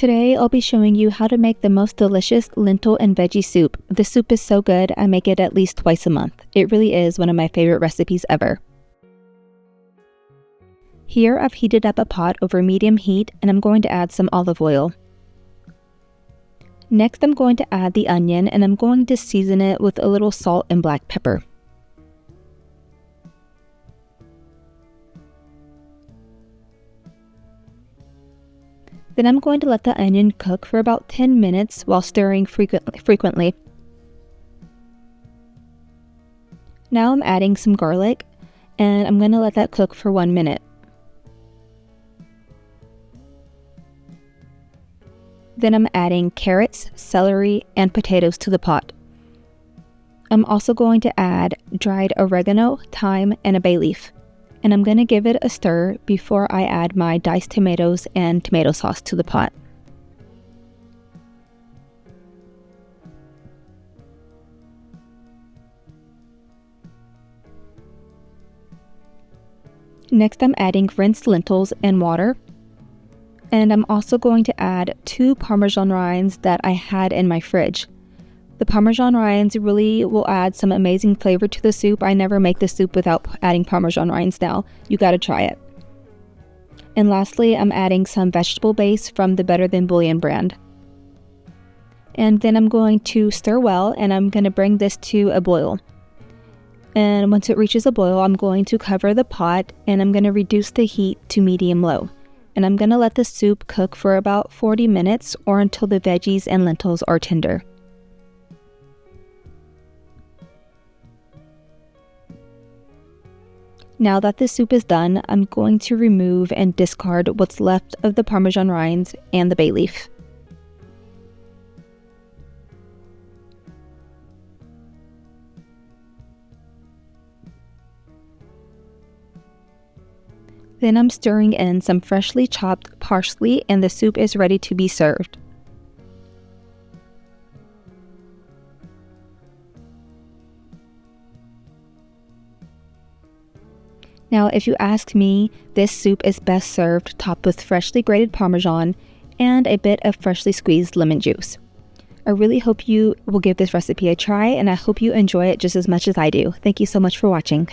Today, I'll be showing you how to make the most delicious lentil and veggie soup. This soup is so good, I make it at least twice a month. It really is one of my favorite recipes ever. Here, I've heated up a pot over medium heat and I'm going to add some olive oil. Next, I'm going to add the onion and I'm going to season it with a little salt and black pepper. Then I'm going to let the onion cook for about 10 minutes while stirring frequently. Now I'm adding some garlic and I'm going to let that cook for 1 minute. Then I'm adding carrots, celery, and potatoes to the pot. I'm also going to add dried oregano, thyme, and a bay leaf. And I'm going to give it a stir before I add my diced tomatoes and tomato sauce to the pot. Next, I'm adding rinsed lentils and water. And I'm also going to add 2 parmesan rinds that I had in my fridge. The parmesan rinds really will add some amazing flavor to the soup. I never make the soup without adding parmesan rinds now. You gotta try it. And lastly, I'm adding some vegetable base from the Better Than Bouillon brand. And then I'm going to stir well and I'm going to bring this to a boil. And once it reaches a boil, I'm going to cover the pot and I'm going to reduce the heat to medium-low. And I'm going to let the soup cook for about 40 minutes or until the veggies and lentils are tender. Now that the soup is done, I'm going to remove and discard what's left of the parmesan rinds and the bay leaf. Then I'm stirring in some freshly chopped parsley and the soup is ready to be served. Now, if you ask me, this soup is best served topped with freshly grated Parmesan and a bit of freshly squeezed lemon juice. I really hope you will give this recipe a try and I hope you enjoy it just as much as I do. Thank you so much for watching.